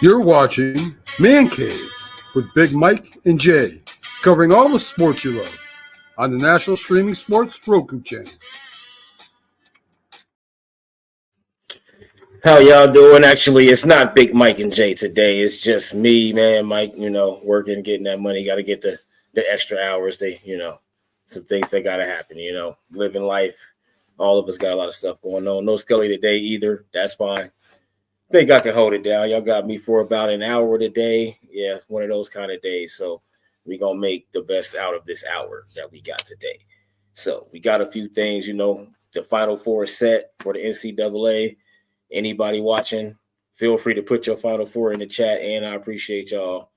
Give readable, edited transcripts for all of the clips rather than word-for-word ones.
You're watching Man Cave with Big Mike and Jay, covering all the sports you love on the National Streaming Sports Roku channel. How y'all doing? Actually, it's not Big Mike and Jay today. It's just me, man. Mike, working, getting that money. Got to get the extra hours. Some things that got to happen, living life. All of us got a lot of stuff going on. No Scully today either. That's fine. Think I can hold it down. Y'all got me for about an hour today. Yeah, one of those kind of days. So we going to make the best out of this hour that we got today. So we got a few things, the Final Four is set for the NCAA. Anybody watching, feel free to put your Final Four in the chat, and I appreciate y'all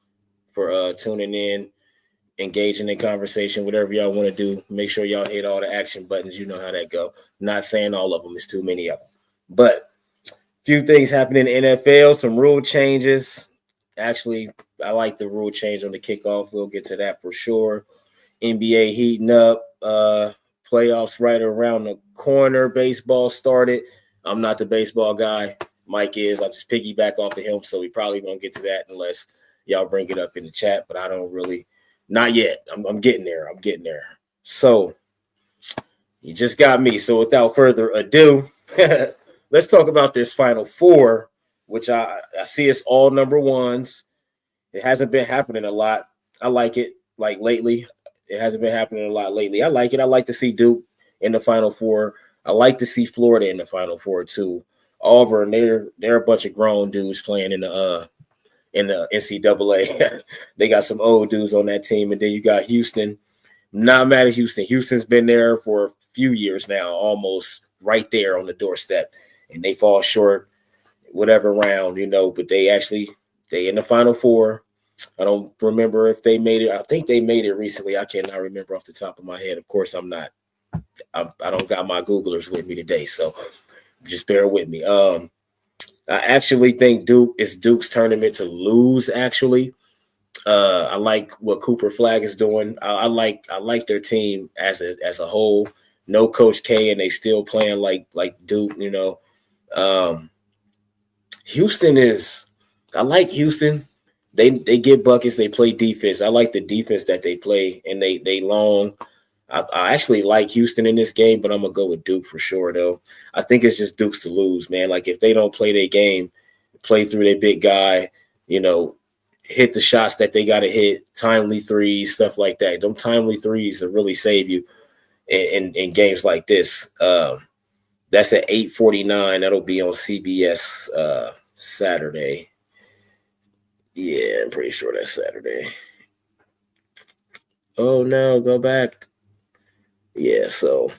for tuning in, engaging in conversation, whatever y'all want to do. Make sure y'all hit all the action buttons. You know how that go. Not saying all of them. It's too many of them. But a few things happening in the NFL, some rule changes. Actually, I like the rule change on the kickoff. We'll get to that for sure. NBA heating up. Playoffs right around the corner. Baseball started. I'm not the baseball guy. Mike is. I'll just piggyback off of him, so we probably won't get to that unless y'all bring it up in the chat, but I don't really – not yet. I'm getting there. So you just got me. So without further ado, let's talk about this Final Four, which I see it's all number ones. It hasn't been happening a lot. I like it, like lately. It hasn't been happening a lot lately. I like it. I like to see Duke in the Final Four. I like to see Florida in the Final Four too. Auburn, they're a bunch of grown dudes playing in the NCAA. They got some old dudes on that team, and then you got Houston. Not mad at Houston. Houston's been there for a few years now, almost right there on the doorstep, and they fall short, whatever round, But they in the Final Four. I don't remember if they made it. I think they made it recently. I cannot remember off the top of my head. Of course, I'm not. I don't got my Googlers with me today, so just bear with me. I actually think it's Duke's tournament to lose. Actually, I like what Cooper Flag is doing. I like their team as a whole. No Coach K, and they still playing like Duke. Houston is. I like Houston. They get buckets. They play defense. I like the defense that they play, and they long. I actually like Houston in this game, but I'm going to go with Duke for sure, though. I think it's just Duke's to lose, man. Like, if they don't play their game, play through their big guy, hit the shots that they got to hit, timely threes, stuff like that. Them timely threes will really save you in games like this. That's at 8:49. That'll be on CBS Saturday. Yeah, I'm pretty sure that's Saturday. Oh, no, go back. Yeah, so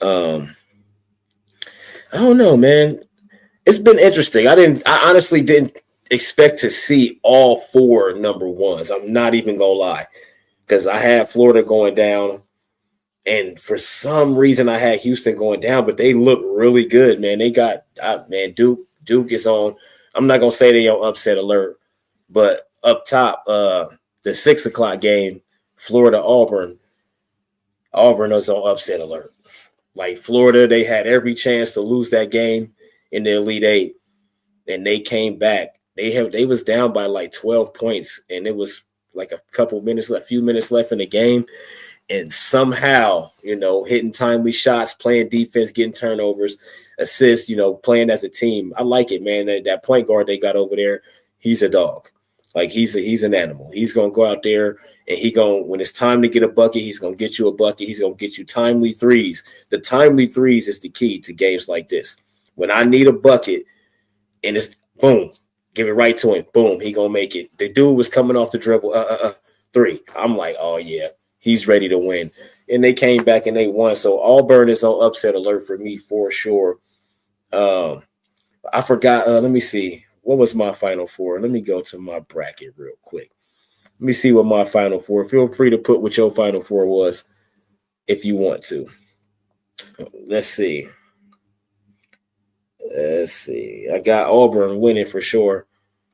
I don't know, man. It's been interesting. I honestly didn't expect to see all four number ones. I'm not even gonna lie, because I had Florida going down, and for some reason I had Houston going down, but they look really good, man. They got Duke is on. I'm not gonna say they on upset alert, but up top, the 6:00 game, Florida Auburn. Auburn was on upset alert. Like Florida, they had every chance to lose that game in the Elite Eight, and they came back. They was down by like 12 points, and it was like a few minutes left in the game, and somehow, hitting timely shots, playing defense, getting turnovers, assists, playing as a team. I like it, man. That point guard they got over there, he's a dog. Like he's an animal. He's gonna go out there and when it's time to get a bucket, he's gonna get you a bucket. He's gonna get you timely threes. The timely threes is the key to games like this. When I need a bucket and it's boom, give it right to him. Boom, he gonna make it. The dude was coming off the dribble, three. I'm like, oh yeah, he's ready to win. And they came back and they won. So Auburn is on upset alert for me for sure. I forgot. Let me see. What was my Final Four? Let me go to my bracket real quick. Let me see what my Final Four. Feel free to put what your Final Four was if you want to. Let's see. I got Auburn winning for sure.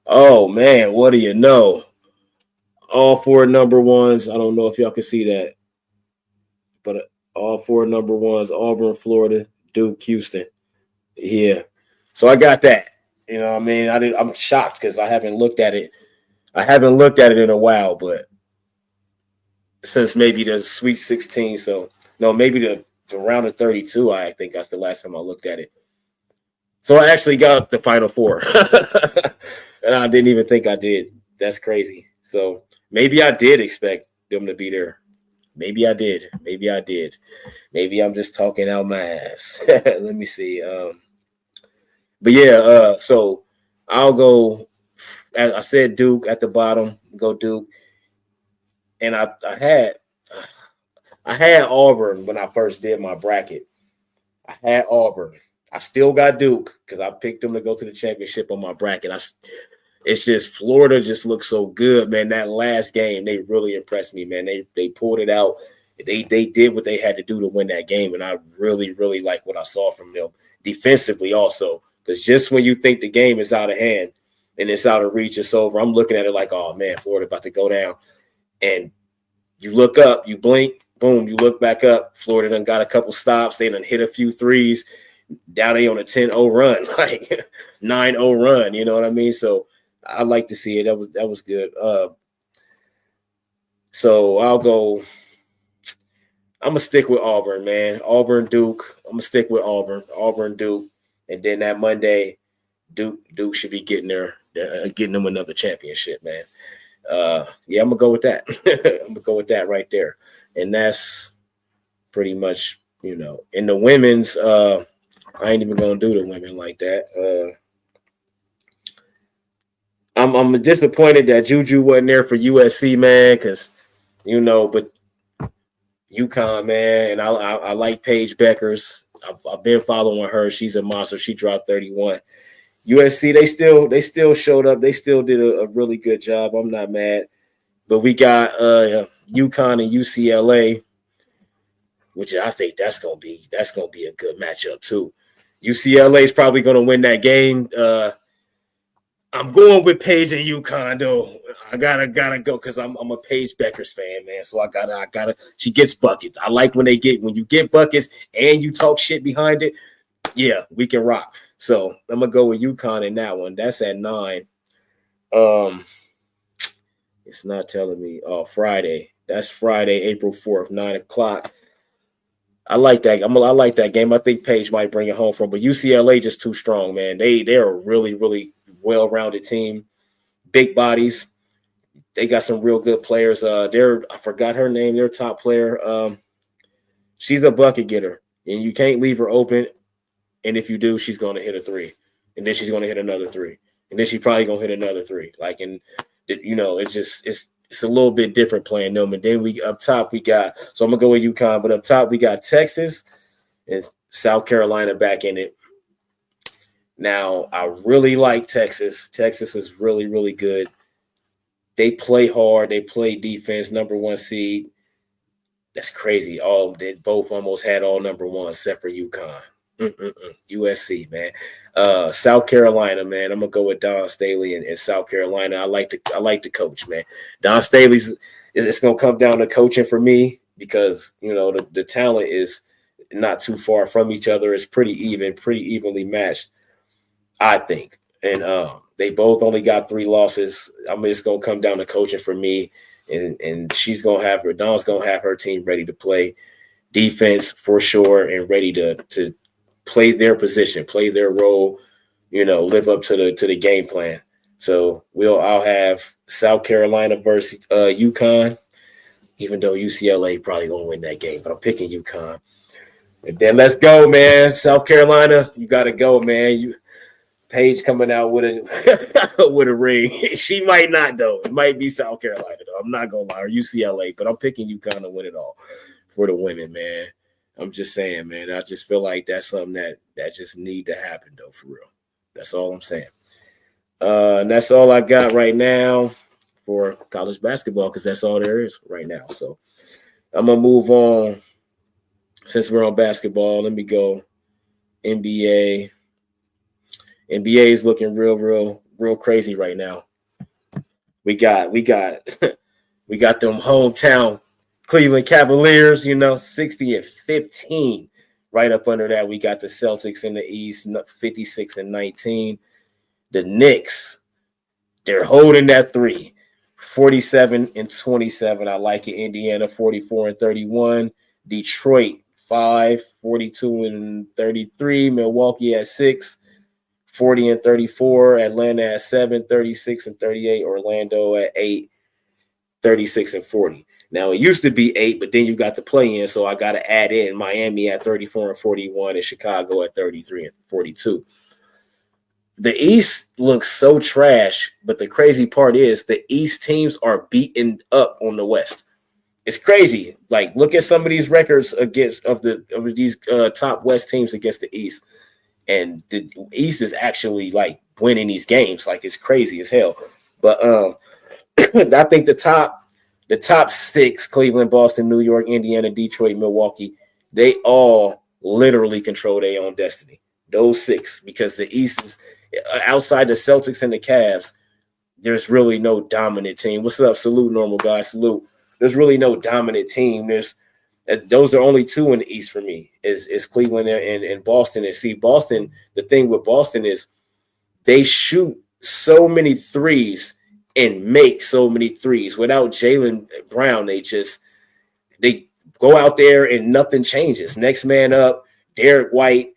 Oh, man, what do you know? All four number ones. I don't know if y'all can see that. But all four number ones, Auburn, Florida, Duke, Houston. Yeah. So I got that. You know what I mean? I'm shocked because I haven't looked at it. I haven't looked at it in a while, but since maybe the Sweet 16. So no, maybe the round of 32. I think that's the last time I looked at it. So I actually got the Final Four, and I didn't even think I did. That's crazy. So maybe I did expect them to be there. Maybe I did. Maybe I did. Maybe I'm just talking out my ass. Let me see. But yeah, so I'll go. As I said, Duke at the bottom. Go Duke. And I had Auburn when I first did my bracket. I had Auburn. I still got Duke because I picked them to go to the championship on my bracket. It's just Florida just looks so good, man. That last game, they really impressed me, man. They pulled it out. They did what they had to do to win that game, and I really, really like what I saw from them defensively also. Because just when you think the game is out of hand and it's out of reach, it's over, I'm looking at it like, oh, man, Florida about to go down. And you look up, you blink, boom, you look back up. Florida done got a couple stops. They done hit a few threes. Down they on a 10-0 run, like 9-0 run. You know what I mean? So I like to see it. That was good. So I'll go. I'm gonna stick with Auburn, man. Auburn, Duke. I'm gonna stick with Auburn, Duke, and then that Monday, Duke should be getting them another championship, man. Yeah, I'm gonna go with that. I'm gonna go with that right there, and that's pretty much, you know. In the women's, I ain't even gonna do the women like that. I'm disappointed that Juju wasn't there for USC, man, because you know, but UConn, man, and I like Paige Beckers. I've been following her. She's a monster. She dropped 31. USC, they still showed up. They still did a really good job. I'm not mad. But we got UConn and UCLA, which I think that's gonna be a good matchup too. UCLA is probably gonna win that game. I'm going with Paige and UConn though. I gotta go because I'm a Paige Beckers fan, man. So I gotta. She gets buckets. I like when you get buckets and you talk shit behind it. Yeah, we can rock. So I'm gonna go with UConn in that one. That's at 9. It's not telling me. Oh, Friday. That's Friday, April 4th, 9:00. I like that. I like that game. I think Paige might bring it home from, but UCLA just too strong, man. They're a really, really well-rounded team, big bodies. They got some real good players. I forgot her name. Their top player. She's a bucket getter, and you can't leave her open. And if you do, she's going to hit a 3, and then she's going to hit another 3, and then she's probably going to hit another 3. Like, and you know, it's a little bit different playing them. And then up top we got. So I'm gonna go with UConn, but up top we got Texas and South Carolina back in it. Now, I really like Texas. Texas is really, really good. They play hard. They play defense, number 1 seed. That's crazy. They both almost had all number 1 except for UConn. USC, man. South Carolina, man. I'm going to go with Don Staley and South Carolina. I like the coach, man. Don Staley's it's going to come down to coaching for me because, you know, the talent is not too far from each other. It's pretty evenly matched, I think. And they both only got 3 losses. I mean, it's going to come down to coaching for me. And Don's going to have her team ready to play defense for sure and ready to play their position, play their role, you know, live up to the game plan. So I'll have South Carolina versus UConn, even though UCLA probably going to win that game, but I'm picking UConn. And then let's go, man. South Carolina, you got to go, man. Paige coming out with a ring. She might not, though. It might be South Carolina, though. I'm not going to lie, or UCLA, but I'm picking UConn to win it all for the women, man. I'm just saying, man. I just feel like that's something that just need to happen, though, for real. That's all I'm saying. And that's all I got right now for college basketball because that's all there is right now. So I'm going to move on. Since we're on basketball, let me go NBA. NBA is looking real crazy right now. We got them hometown Cleveland Cavaliers, you know, 60-15. Right up under that, we got the Celtics in the East, 56-19. The Knicks, they're holding that 3. 47-27. I like it. Indiana 44-31. Detroit 5, 42-33. Milwaukee at 6, 40-34. Atlanta at 7, 36-38. Orlando at 8, 36-40. Now it used to be 8, but then you got the play in, so I got to add in Miami at 34-41 and Chicago at 33-42. The East looks so trash, but the crazy part is the East teams are beaten up on the West. It's crazy. Like, look at some of these records against of these top West teams against the East, and the East is actually like winning these games. Like, it's crazy as hell. But I think the top 6: Cleveland, Boston, New York, Indiana, Detroit, Milwaukee. They all literally control their own destiny. Those 6, because the East is outside the Celtics and the Cavs. There's really no dominant team. What's up? Salute, normal guys. Salute. There's really no dominant team. Those are only 2 in the East for me. Is Cleveland and Boston. And see, Boston. The thing with Boston is they shoot so many threes and make so many threes. Without Jaylen Brown, they go out there and nothing changes. Next man up, Derek White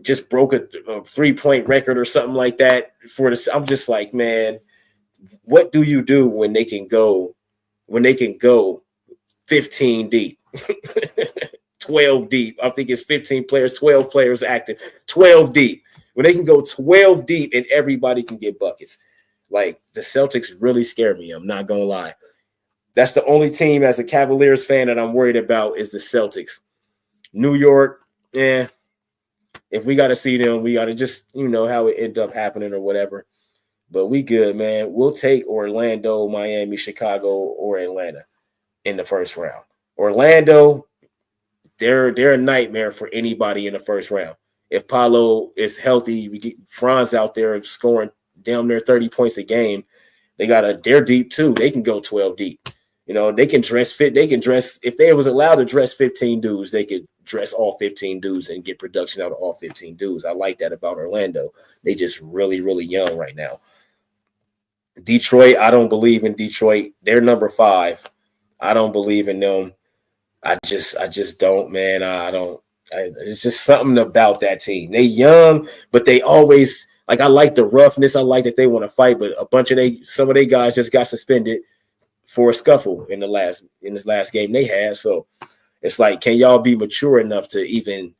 just broke a 3-point record or something like that for this. I'm just like, man, what do you do when they can go 15 deep, 12 deep? I think it's 15 players, 12 players active, 12 deep. When they can go 12 deep and everybody can get buckets. Like, the Celtics really scare me. I'm not going to lie. That's the only team as a Cavaliers fan that I'm worried about is the Celtics. New York, if we got to see them, we got to just, how it end up happening or whatever. But we good, man. We'll take Orlando, Miami, Chicago, or Atlanta in the first round. Orlando, they're a nightmare for anybody in the first round. If Paolo is healthy, we get Franz out there scoring down there 30 points a game. They're deep too. They can go 12 deep. They can dress fit. They can dress, if they was allowed to dress 15 dudes, they could dress all 15 dudes and get production out of all 15 dudes. I like that about Orlando. They just really, really young right now. Detroit, I don't believe in Detroit. They're number 5. I don't believe in them. I just don't, man. It's just something about that team. They young, but they always, like, I like the roughness. I like that they want to fight, but some of they guys just got suspended for a scuffle in this last game they had. So it's like, can y'all be mature enough to even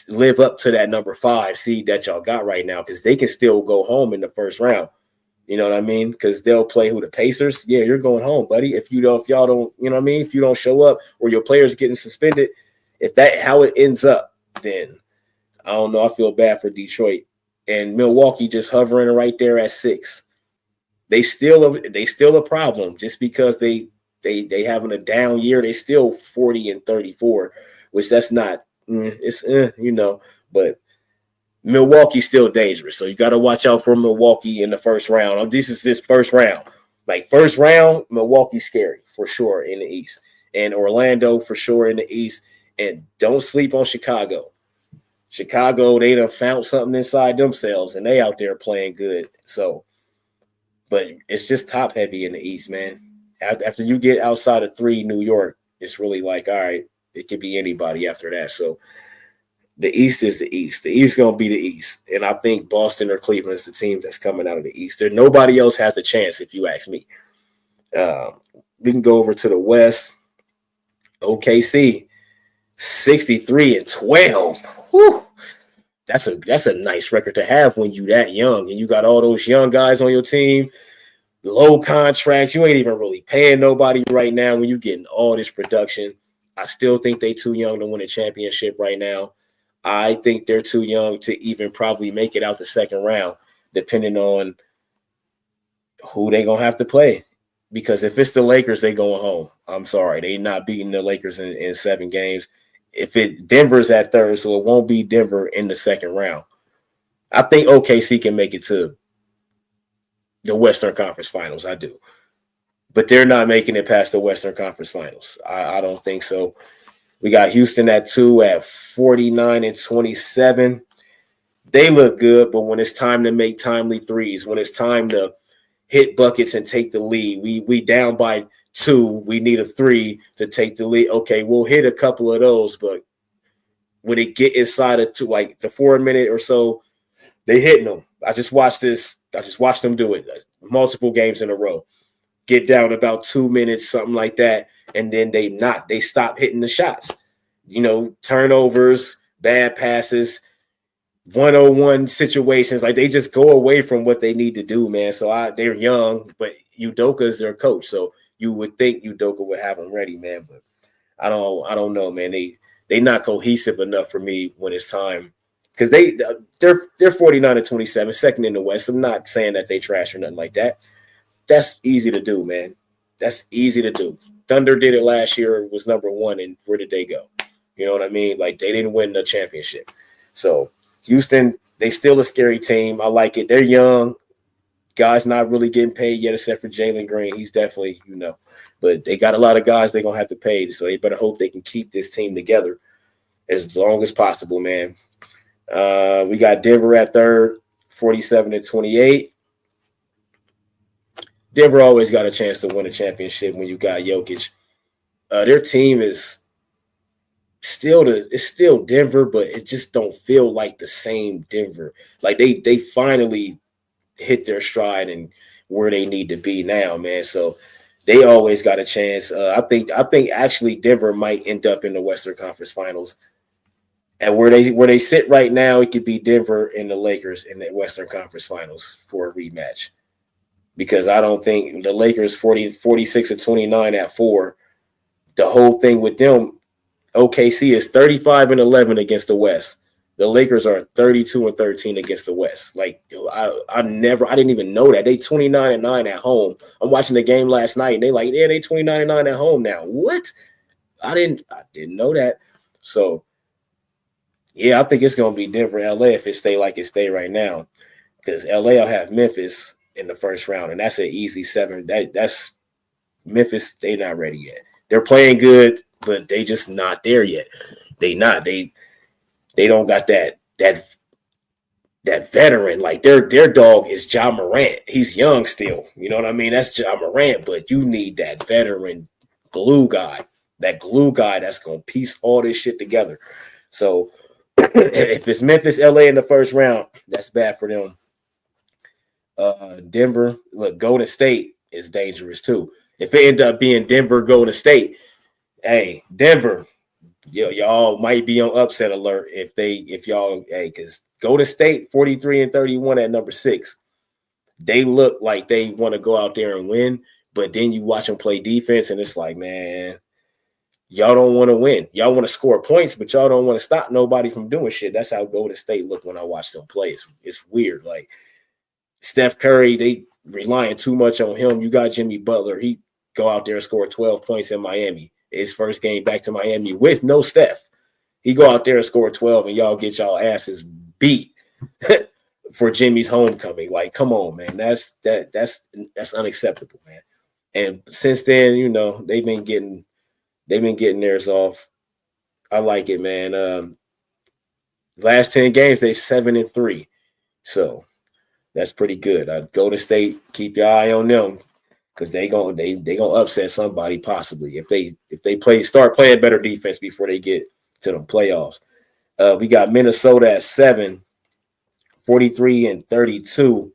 live up to that number 5 seed that y'all got right now? Because they can still go home in the first round. You know what I mean? Because they'll play the Pacers. Yeah, you're going home, buddy. If y'all don't, you know what I mean? If you don't show up or your players getting suspended, if that how it ends up, then I don't know. I feel bad for Detroit and Milwaukee just hovering right there at 6. They still a problem just because they having a down year. They still 40-34, which that's not. But Milwaukee's still dangerous. So you got to watch out for Milwaukee in the first round. This is this first round. Like, first round, Milwaukee's scary for sure in the East, and Orlando for sure in the East. And don't sleep on Chicago. Chicago, they done found something inside themselves, and they out there playing good. So. But it's just top heavy in the East, man. After you get outside of 3, New York, it's really like, all right, it could be anybody after that. So the East is the East. The East is going to be the East. And I think Boston or Cleveland is the team that's coming out of the East. Nobody else has a chance, if you ask me. We can go over to the West. OKC, 63-12. Whew. That's a nice record to have when you that young and you got all those young guys on your team, low contracts. You ain't even really paying nobody right now when you're getting all this production. I still think they too young to win a championship right now. I think they're too young to even probably make it out the second round, depending on who they gonna have to play. Because if it's the Lakers, they going home. I'm sorry, they not beating the Lakers in 7 games. If Denver's at third, so it won't be Denver in the second round. I think OKC can make it to the Western Conference Finals. I do. But they're not making it past the Western Conference Finals. I don't think so. We got Houston at 2 at 49-27. They look good, but when it's time to make timely threes, when it's time to hit buckets and take the lead, we down by 2. We need a 3 to take the lead. Okay, we'll hit a couple of those, but when it get inside of like the 4 minute or so, they hitting them. I just watched them do it multiple games in a row. Get down about 2 minutes, something like that, and then they stop hitting the shots. Turnovers, bad passes, 101 situations. Like, they just go away from what they need to do, man. So they're young, but Udoka is their coach, so you would think Udoka would have them ready, man. But I don't know, man. They not cohesive enough for me when it's time, because they're 49-27, second in the West. I'm not saying that they trash or nothing like that. That's easy to do, man. That's easy to do. Thunder did it last year, was number 1, and where did they go? You know what I mean? Like, they didn't win the championship. So Houston, they still a scary team. I like it. They're young. Guys not really getting paid yet, except for Jalen Green. He's definitely, but they got a lot of guys they're going to have to pay. So they better hope they can keep this team together as long as possible, man. We got Denver at third, 47-28. Denver always got a chance to win a championship when you got Jokic. Their team is still Denver, but it just don't feel like the same Denver. Like, they finally hit their stride and where they need to be now, man. So they always got a chance. I think actually Denver might end up in the Western Conference Finals. And where they sit right now, it could be Denver and the Lakers in the Western Conference Finals for a rematch. Because I don't think the Lakers 46-29 at 4. The whole thing with them, OKC is 35-11 against the West. The Lakers are 32-13 against the West. Like, I didn't even know that. They 29-9 at home. I'm watching the game last night, and they like, yeah, they 29-9 at home now. What? I didn't know that. So, yeah, I think it's gonna be Denver, LA if it stay like it stay right now, because LA will have Memphis in the first round, and that's an easy 7. That's Memphis. They're not ready yet. They're playing good, but they just not there yet. They not. They don't got that veteran. Like, their dog is Ja Morant. He's young still. You know what I mean? That's Ja Morant, but you need that veteran glue guy. That glue guy that's gonna piece all this shit together. So if it's Memphis, LA in the first round, that's bad for them. Denver, look, Golden State is dangerous too. If it end up being Denver, Golden State, hey, Denver, y'all might be on upset alert because Golden State 43-31 at number 6. They look like they want to go out there and win, but then you watch them play defense, and it's like, man, y'all don't want to win. Y'all want to score points, but y'all don't want to stop nobody from doing shit. That's how Golden State look when I watch them play. It's weird. Like, Steph Curry, they relying too much on him. You got Jimmy Butler. He go out there and score 12 points in Miami. His first game back to Miami with no Steph. He go out there and score 12, and y'all get y'all asses beat for Jimmy's homecoming. Like, come on, man. That's unacceptable, man. And since then, they've been getting theirs off. I like it, man. Last 10 games, they 7-3. So that's pretty good. Golden State, keep your eye on them, because they gonna upset somebody possibly if they start playing better defense before they get to them playoffs. We got Minnesota at 7, 43-32.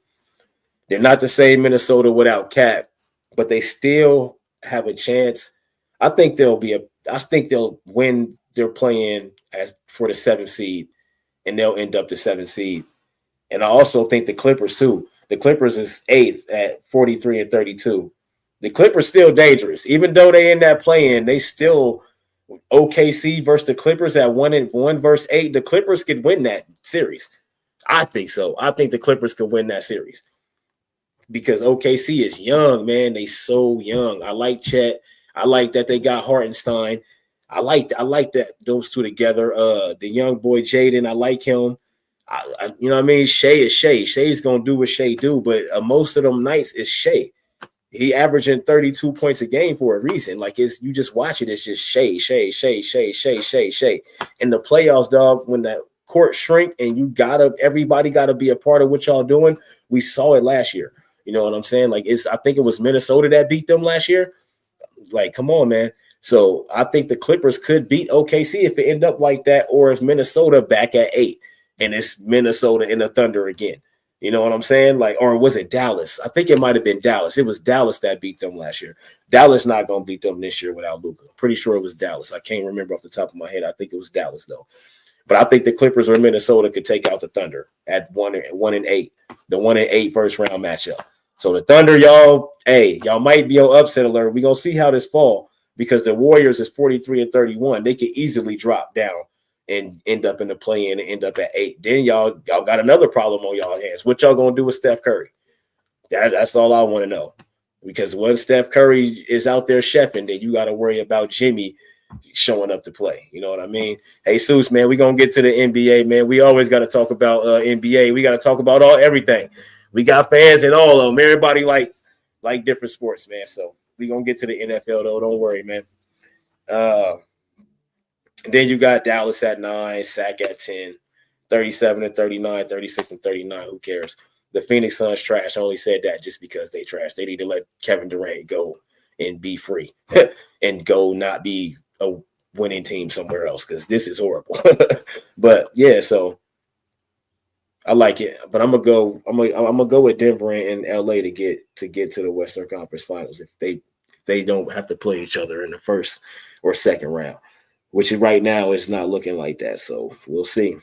They're not the same Minnesota without Cap, but they still have a chance. I think they'll win their playing as for the 7th seed, and they'll end up the 7th seed. And I also think the Clippers too. The Clippers is 8th at 43-32. The Clippers still dangerous, even though they in that play-in. They still OKC versus the Clippers at 1-1 versus 8. The Clippers could win that series. I think so. I think the Clippers could win that series because OKC is young, man. They so young. I like Chet. I like that they got Hartenstein. I like that those two together. The young boy Jaden, I like him. You know what I mean? Shea is Shea. Shea's gonna do what Shea do, but most of them nights is Shea. He averaging 32 points a game for a reason. Like, you just watch it, it's just Shea. In the playoffs, dog, when that court shrink and everybody gotta be a part of what y'all doing. We saw it last year. You know what I'm saying? Like I think it was Minnesota that beat them last year. Like, come on, man. So I think the Clippers could beat OKC if it end up like that, or if Minnesota back at 8 and it's Minnesota and the Thunder again. You know what I'm saying? Like, or was it Dallas? I think it might have been Dallas. It was Dallas that beat them last year. Dallas not going to beat them this year without Luka. Pretty sure it was Dallas. I can't remember off the top of my head. I think it was Dallas, though. But I think the Clippers or Minnesota could take out the Thunder at 1-8, the 1-8 first round matchup. So the Thunder, y'all might be on upset alert. We're going to see how this fall because the Warriors is 43-31. They could easily drop down and end up in the play-in and end up at 8. Then y'all got another problem on y'all hands. What y'all going to do with Steph Curry? That's all I want to know. Because when Steph Curry is out there chefing, then you got to worry about Jimmy showing up to play. You know what I mean? Hey, Seuss, man, we're going to get to the NBA, man. We always got to talk about NBA. We got to talk about everything. We got fans in all of them. Everybody like different sports, man. So we're going to get to the NFL, though. Don't worry, man. And then you got Dallas at 9, Sac at 10, 37-39, 36-39. Who cares? The Phoenix Suns trash. I only said that just because they trash. They need to let Kevin Durant go and be free and go not be a winning team somewhere else because this is horrible. But yeah, so I like it. But I'm gonna go with Denver and LA to get to the Western Conference Finals if they don't have to play each other in the first or second round, which right now is not looking like that. So we'll see.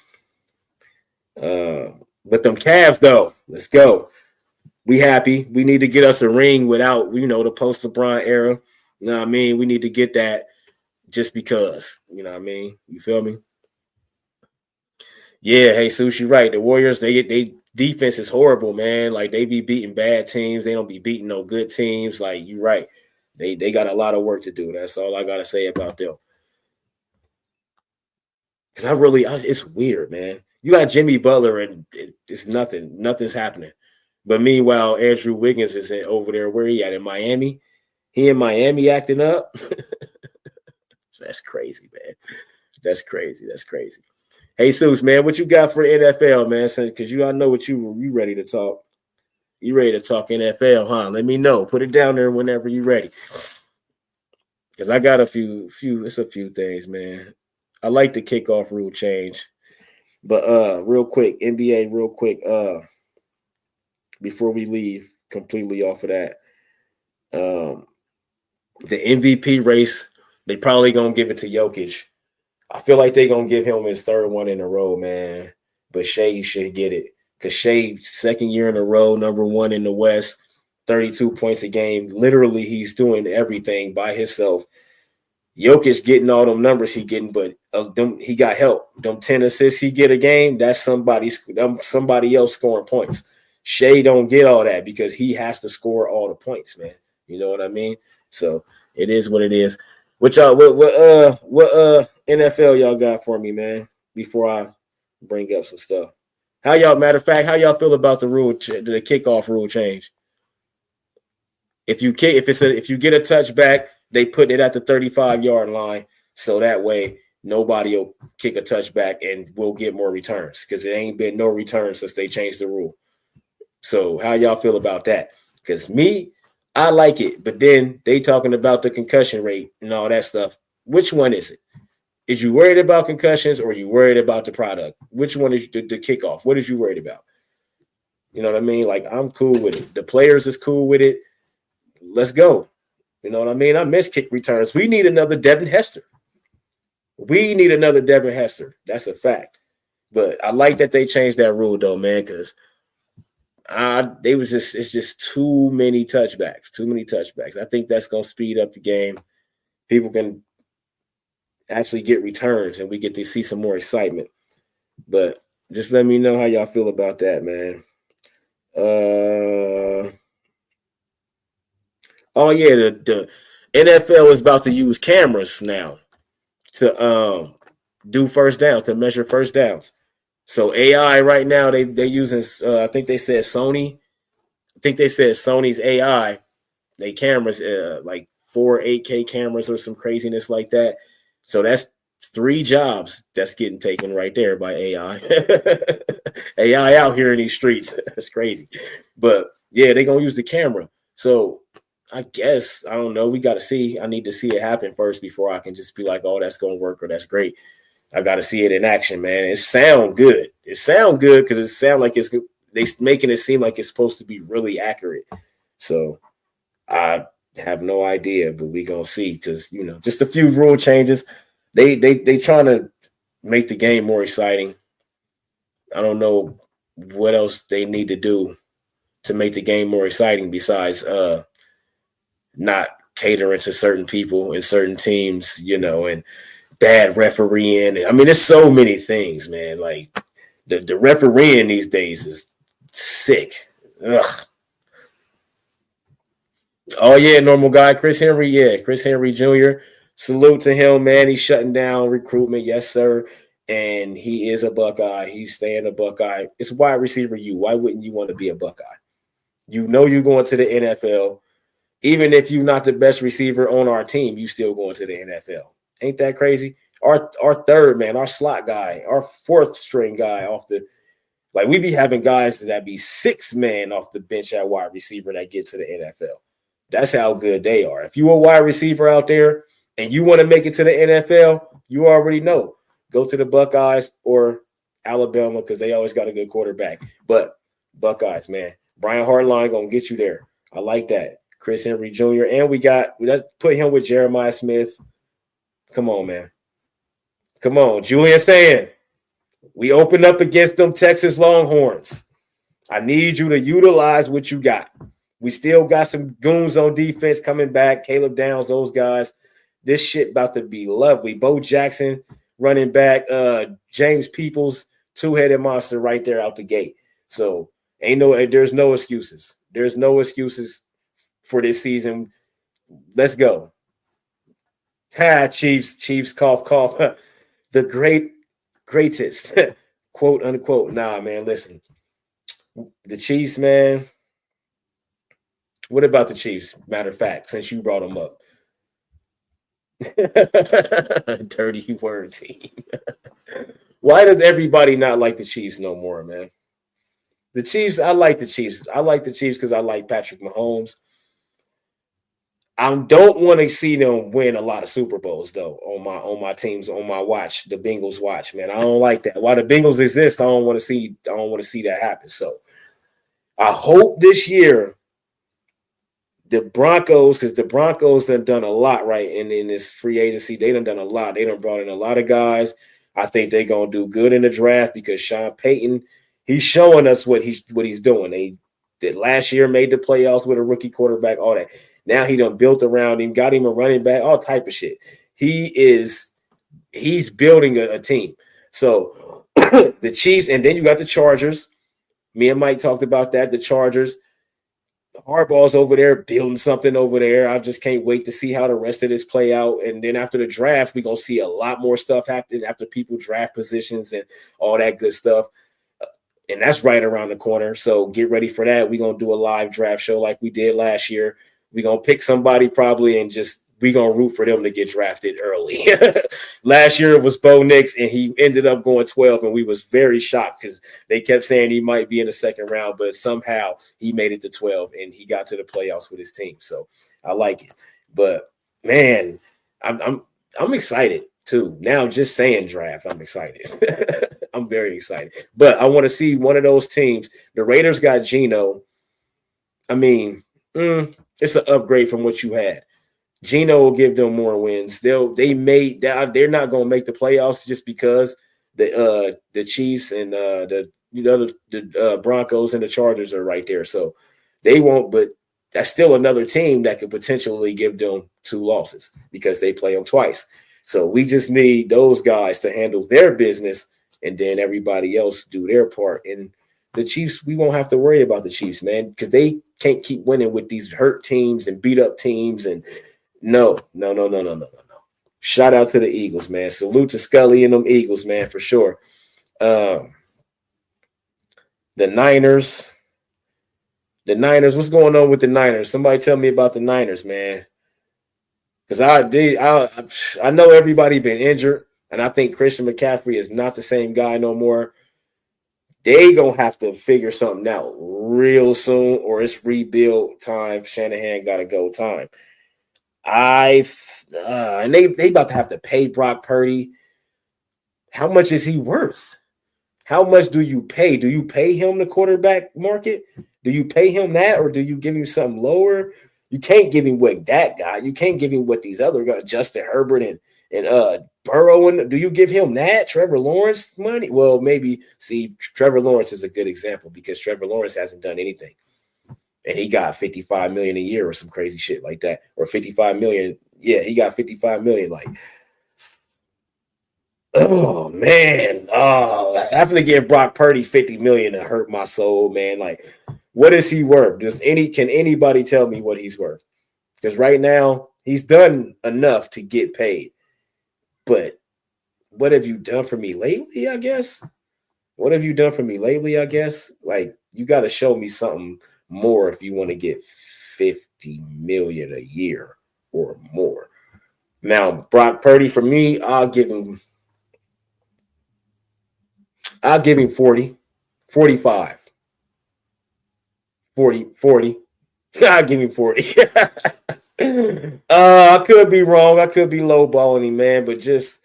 But them Cavs, though, let's go. We happy. We need to get us a ring without, the post-LeBron era. You know what I mean? We need to get that just because. You know what I mean? You feel me? Yeah, hey, Sushi, right. The Warriors, they defense is horrible, man. Like, they be beating bad teams. They don't be beating no good teams. Like, you right. They got a lot of work to do. That's all I got to say about them. Because it's weird, man. You got Jimmy Butler, and it's nothing. Nothing's happening. But meanwhile, Andrew Wiggins is over there. Where he at? In Miami? He in Miami acting up? That's crazy, man. That's crazy. Hey, Seuss, man, what you got for the NFL, man? Because I know what you ready to talk. You ready to talk NFL, huh? Let me know. Put it down there whenever you're ready. Because I got a few things, man. I like the kickoff rule change. But real quick, NBA, real quick, before we leave completely off of that, the MVP race, they probably gonna give it to Jokic. I feel like they're gonna give him his third one in a row, man. But Shea should get it. Because Shea, second year in a row, number one in the West, 32 points a game. Literally, he's doing everything by himself. Jokic getting all them numbers he getting, but he got help. Them 10 assists he get a game, that's somebody else scoring points. Shea don't get all that because he has to score all the points, man. You know what I mean? So it is what it is. What NFL y'all got for me, man? Before I bring up some stuff, matter of fact, how y'all feel about the kickoff rule change? If you get a touchback, they put it at the 35-yard line, so that way nobody will kick a touchback and we'll get more returns because it ain't been no returns since they changed the rule. So how y'all feel about that? Because me, I like it, but then they talking about the concussion rate and all that stuff. Which one is it? Is you worried about concussions or are you worried about the product? Which one is the kickoff? What is you worried about? You know what I mean? Like, I'm cool with it. The players is cool with it. Let's go. You know what I mean? I miss kick returns. We need another Devin Hester. That's a fact. But I like that they changed that rule, though, man, because it's just too many touchbacks. I think that's going to speed up the game. People can actually get returns, and we get to see some more excitement. But just let me know how y'all feel about that, man. Oh yeah, the NFL is about to use cameras now to do first down, to measure first downs. So AI right now they're using I think they said Sony. I think they said Sony's AI, they cameras like 4 8K cameras or some craziness like that. So that's 3 jobs that's getting taken right there by AI. AI out here in these streets. That's crazy. But yeah, they're gonna use the camera. So I guess I don't know. We got to see. I need to see it happen first before I can just be like, "Oh, that's gonna work" or "That's great." I got to see it in action, man. It sounds good. It sounds good because it sounds like they making it seem like it's supposed to be really accurate. So I have no idea, but we gonna see because just a few rule changes. They trying to make the game more exciting. I don't know what else they need to do to make the game more exciting besides not catering to certain people and certain teams, and bad refereeing. I mean, there's so many things, man. Like the refereeing these days is sick. Ugh. Oh yeah, normal guy, Chris Henry. Yeah, Chris Henry Jr. Salute to him, man. He's shutting down recruitment, yes, sir. And he is a Buckeye. He's staying a Buckeye. It's wide receiver you. Why wouldn't you want to be a Buckeye? You're going to the NFL. Even if you're not the best receiver on our team, you still going to the NFL. Ain't that crazy? Our third man, our slot guy, our fourth string guy we be having guys that be 6 man off the bench at wide receiver that get to the NFL. That's how good they are. If you're a wide receiver out there and you want to make it to the NFL, you already know. Go to the Buckeyes or Alabama because they always got a good quarterback. But Buckeyes, man. Brian Hartline going to get you there. I like that. Chris Henry Jr. And we put him with Jeremiah Smith. Come on, man. Come on. Julian saying, we open up against them Texas Longhorns. I need you to utilize what you got. We still got some goons on defense coming back. Caleb Downs, those guys. This shit about to be lovely. Bo Jackson, running back. James Peoples, 2-headed monster right there out the gate. So there's no excuses. There's no excuses for this season. Let's go. Chiefs, cough. The greatest, quote unquote. Nah, man, listen. The Chiefs, man. What about the Chiefs? Matter of fact, since you brought them up. Dirty word team. Why does everybody not like the Chiefs no more, man? The Chiefs, I like the Chiefs. I like the Chiefs because I like Patrick Mahomes. I don't want to see them win a lot of Super Bowls, though, on my teams, on my watch, the Bengals watch, man. I don't like that. While the Bengals exist, I don't want to see that happen. So I hope this year the Broncos, because the Broncos done a lot right in this free agency. They done a lot. They done brought in a lot of guys. I think they're gonna do good in the draft because Sean Payton, he's showing us what he's doing. They did last year, made the playoffs with a rookie quarterback, all that. Now he done built around him, got him a running back, all type of shit. He's building a team. So the Chiefs, and then you got the Chargers. Me and Mike talked about that. The Chargers, Harbaugh's over there building something over there. I just can't wait to see how the rest of this play out. And then after the draft, we're going to see a lot more stuff happen after people draft positions and all that good stuff. And that's right around the corner. So get ready for that. We're going to do a live draft show like we did last year. We're going to pick somebody probably and just we're going to root for them to get drafted early. Last year it was Bo Nix, and he ended up going 12, and we was very shocked because they kept saying he might be in the second round, but somehow he made it to 12, and he got to the playoffs with his team. So I like it. But, man, I'm excited, too. Now just saying draft, I'm excited. I'm very excited. But I want to see one of those teams. The Raiders got Geno. I mean, it's an upgrade from what you had. Geno will give them more wins. They're not going to make the playoffs just because the Chiefs and the Broncos and the Chargers are right there. So they won't. But that's still another team that could potentially give them 2 losses because they play them twice. So we just need those guys to handle their business, and then everybody else do their part. And the Chiefs, we won't have to worry about the Chiefs, man, because they can't keep winning with these hurt teams and beat up teams. And no. Shout out to the Eagles, man. Salute to Scully and them Eagles, man, for sure. The Niners, what's going on with the Niners? Somebody tell me about the Niners, man. Because I know everybody been injured. and I think Christian McCaffrey is not the same guy no more. They gonna have to figure something out real soon, or it's rebuild time. Shanahan gotta go time. And they about to have to pay Brock Purdy. How much is he worth? How much do you pay? Do you pay him the quarterback market? Do you pay him that, or do you give him something lower? You can't give him what that guy. You can't give him what these other guys, Justin Herbert and Burrow. And do you give him that? Trevor Lawrence money? Well, maybe. See, Trevor Lawrence is a good example because Trevor Lawrence hasn't done anything, and he got $55 million a year or some crazy shit like that, or $55 million. Yeah, he got $55 million. Like, oh man, having to give Brock Purdy $50 million to hurt my soul, man. Like, what is he worth? Can anybody tell me what he's worth? Because right now he's done enough to get paid. But what have you done for me lately? I guess. What have you done for me lately? I guess. Like, you got to show me something more if you want to get $50 million a year or more. Now, Brock Purdy, for me, I'll give him 40, 45. 40. I'll give him 40. I could be wrong. I could be lowballing him, man, but just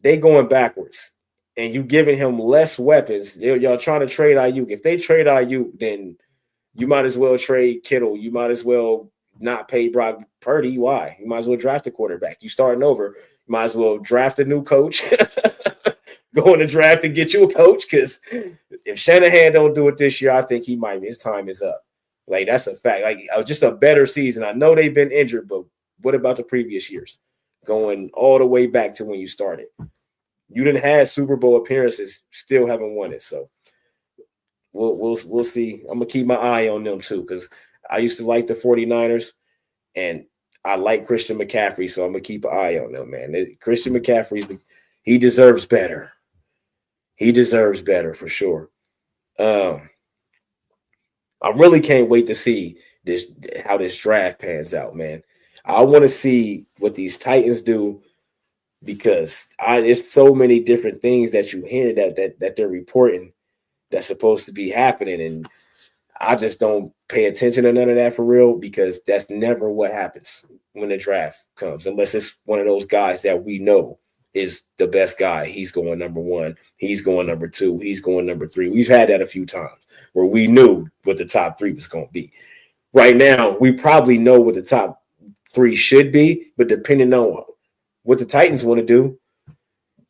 they going backwards. And you giving him less weapons. Y'all trying to trade Ayuk. If they trade Ayuk, then you might as well trade Kittle. You might as well not pay Brock Purdy. Why? You might as well draft a quarterback. You starting over. You might as well draft a new coach. Go in the draft and get you a coach, because if Shanahan don't do it this year, I think he might. His time is up. Like, that's a fact. Like, just a better season. I know they've been injured, but what about the previous years? Going all the way back to when you started. You didn't have Super Bowl appearances, still haven't won it. So we'll see. I'm gonna keep my eye on them too, because I used to like the 49ers, and I like Christian McCaffrey, so I'm gonna keep an eye on them, man. Christian McCaffrey, he deserves better. He deserves better for sure. I really can't wait to see how this draft pans out, man. I want to see what these Titans do, because it's so many different things that you hear that they're reporting that's supposed to be happening, and I just don't pay attention to none of that for real, because that's never what happens when the draft comes, unless it's one of those guys that we know is the best guy. He's going number 1. He's going number 2. He's going number 3. We've had that a few times where we knew what the top 3 was going to be. Right now, we probably know what the top 3 should be, but depending on what the Titans want to do,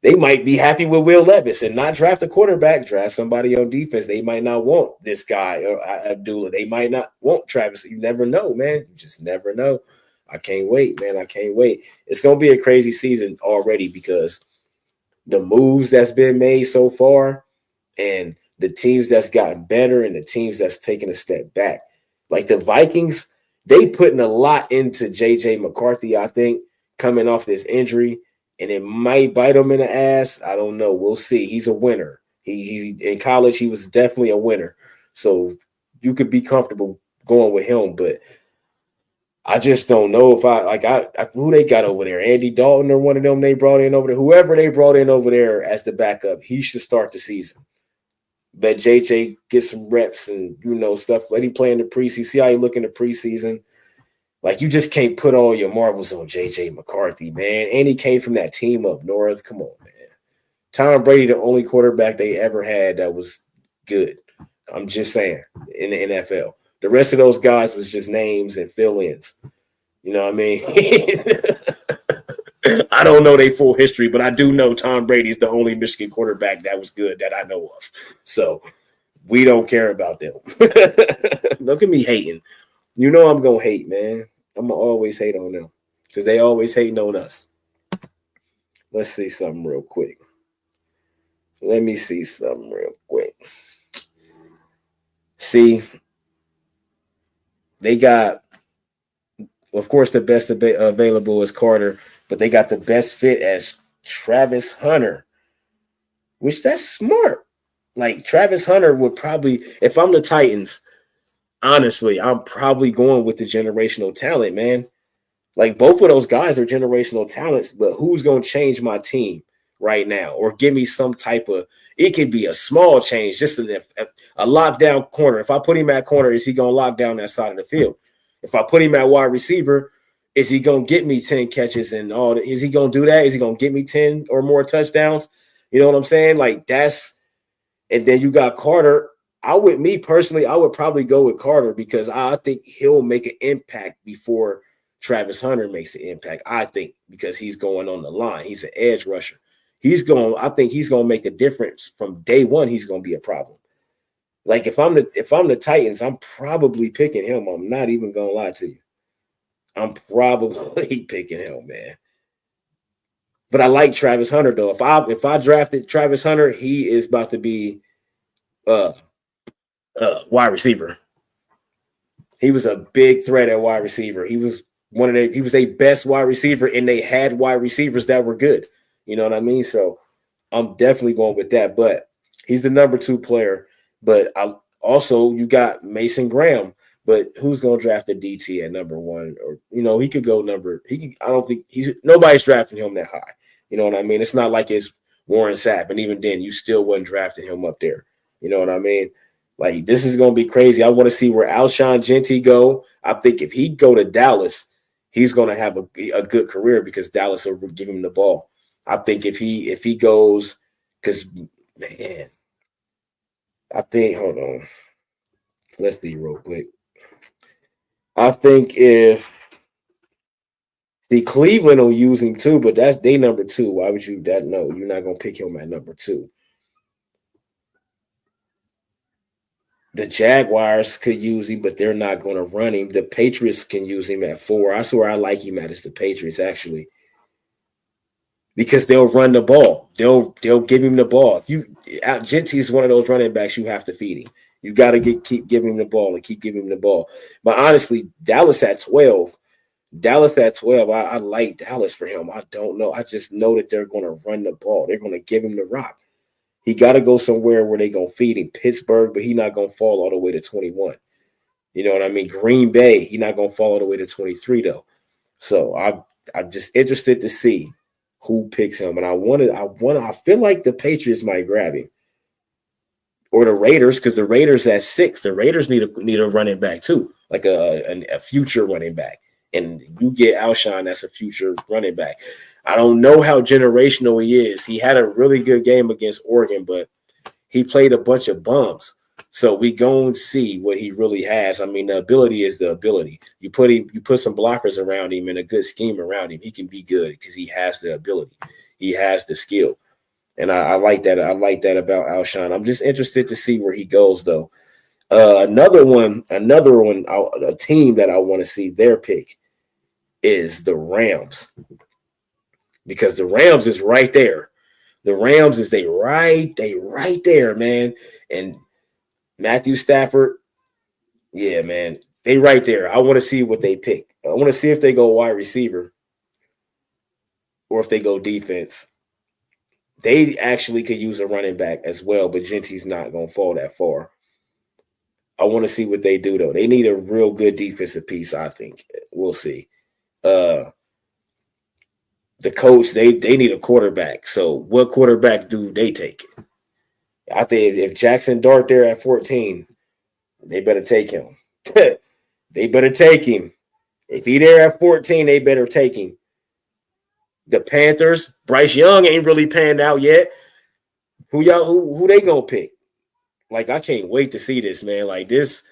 they might be happy with Will Levis and not draft a quarterback, draft somebody on defense. They might not want this guy or Abdullah. They might not want Travis. You never know, man. You just never know. I can't wait, man. I can't wait. It's going to be a crazy season already, because the moves that's been made so far and the teams that's gotten better and the teams that's taken a step back. Like the Vikings, they putting a lot into J.J. McCarthy, I think, coming off this injury, and it might bite him in the ass. I don't know. We'll see. He's a winner. He in college, he was definitely a winner. So you could be comfortable going with him, but I just don't know if I who they got over there. Andy Dalton or one of them they brought in over there. Whoever they brought in over there as the backup, he should start the season. Let JJ get some reps and stuff. Let him play in the preseason. See how he look in the preseason. Like, you just can't put all your marbles on JJ McCarthy, man. And he came from that team up north. Come on, man. Tom Brady, the only quarterback they ever had that was good. I'm just saying, in the NFL. The rest of those guys was just names and fill-ins. You know what I mean? I don't know their full history, but I do know Tom Brady's the only Michigan quarterback that was good that I know of. So we don't care about them. Look at me hating. You know I'm going to hate, man. I'm going to always hate on them because they always hating on us. Let's see something real quick. Let me see something real quick. See, they got, of course, the best available is Carter, but they got the best fit as Travis Hunter, which that's smart. Like, Travis Hunter would probably, if I'm the Titans, honestly, I'm probably going with the generational talent, man. Like, both of those guys are generational talents, but who's going to change my team? right now, or give me some type of, it could be a small change, just a lockdown corner. If I put him at corner, is he going to lock down that side of the field? If I put him at wide receiver, is he going to get me 10 catches and all that? Is he going to do that? Is he going to get me 10 or more touchdowns? You know what I'm saying? Like that's, and then you got Carter. I would probably go with Carter because I think he'll make an impact before Travis Hunter makes an impact. I think because he's going on the line. He's an edge rusher. I think he's going to make a difference from day one. He's going to be a problem. Like if I'm the Titans, I'm probably picking him. I'm not even going to lie to you. I'm probably picking him, man. But I like Travis Hunter though. If I drafted Travis Hunter, he is about to be wide receiver. He was a big threat at wide receiver. He was a best wide receiver, and they had wide receivers that were good. You know what I mean? So I'm definitely going with that. But he's the number 2 player. But you got Mason Graham. But who's going to draft a DT at number 1? Or he could go I don't think nobody's drafting him that high. You know what I mean? It's not like it's Warren Sapp, and even then, you still wasn't drafting him up there. You know what I mean? Like this is going to be crazy. I want to see where Alshon Jeffrey go. I think if he go to Dallas, he's going to have a good career because Dallas will give him the ball. I think if he goes, because man, I think hold on, let's see real quick. I think if the Cleveland will use him too, but that's they number 2. Why would you that? No, you're not gonna pick him at number 2. The Jaguars could use him, but they're not going to run him. The Patriots can use him at 4. I swear I like him at is the Patriots actually, because they'll run the ball. They'll give him the ball. Gentry is one of those running backs you have to feed him. You got to keep giving him the ball and keep giving him the ball. But honestly, Dallas at 12. I like Dallas for him. I don't know. I just know that they're going to run the ball. They're going to give him the rock. He got to go somewhere where they're going to feed him. Pittsburgh, but he's not going to fall all the way to 21. You know what I mean? Green Bay, he's not going to fall all the way to 23, though. So I'm just interested to see who picks him. And I feel like the Patriots might grab him. Or the Raiders, because the Raiders at 6. The Raiders need a running back, too, like a future running back. And you get Alshon, that's a future running back. I don't know how generational he is. He had a really good game against Oregon, but he played a bunch of bums. So we going to see what he really has. I mean, the ability is the ability. You put some blockers around him and a good scheme around him, he can be good because he has the ability. He has the skill. And I like that. I like that about Alshon. I'm just interested to see where he goes, though. Another one, a team that I want to see their pick is the Rams, because the Rams is right there. The Rams is they right there, man. And Matthew Stafford, yeah, man, they right there. I want to see what they pick. I want to see if they go wide receiver or if they go defense. They actually could use a running back as well, but Gentry's not going to fall that far. I want to see what they do, though. They need a real good defensive piece, I think. We'll see. The coach, they need a quarterback. So what quarterback do they take? I think if Jackson Dart there at 14, they better take him. They better take him. If he there at 14, they better take him. The Panthers, Bryce Young ain't really panned out yet. Who they gonna pick? Like, I can't wait to see this, man. Like, this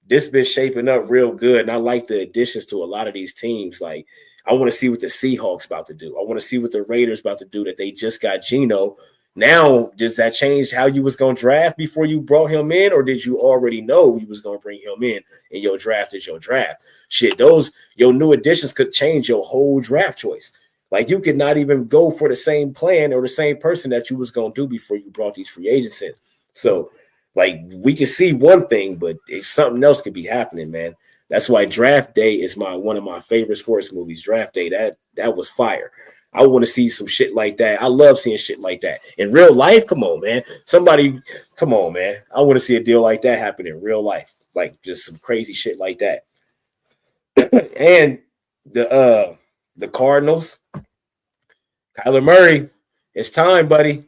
been shaping up real good, and I like the additions to a lot of these teams. Like, I want to see what the Seahawks about to do. I want to see what the Raiders about to do, that they just got Geno. Now, does that change how you was going to draft before you brought him in, or did you already know you was going to bring him in and your draft is your draft? Shit, your new additions could change your whole draft choice. Like, you could not even go for the same plan or the same person that you was going to do before you brought these free agents in. So, like, we can see one thing, but something else could be happening, man. That's why Draft Day is one of my favorite sports movies. Draft Day, that was fire. I want to see some shit like that. I love seeing shit like that. In real life, come on, man. Come on, man. I want to see a deal like that happen in real life. Like, just some crazy shit like that. And the Cardinals, Kyler Murray, It's time, buddy.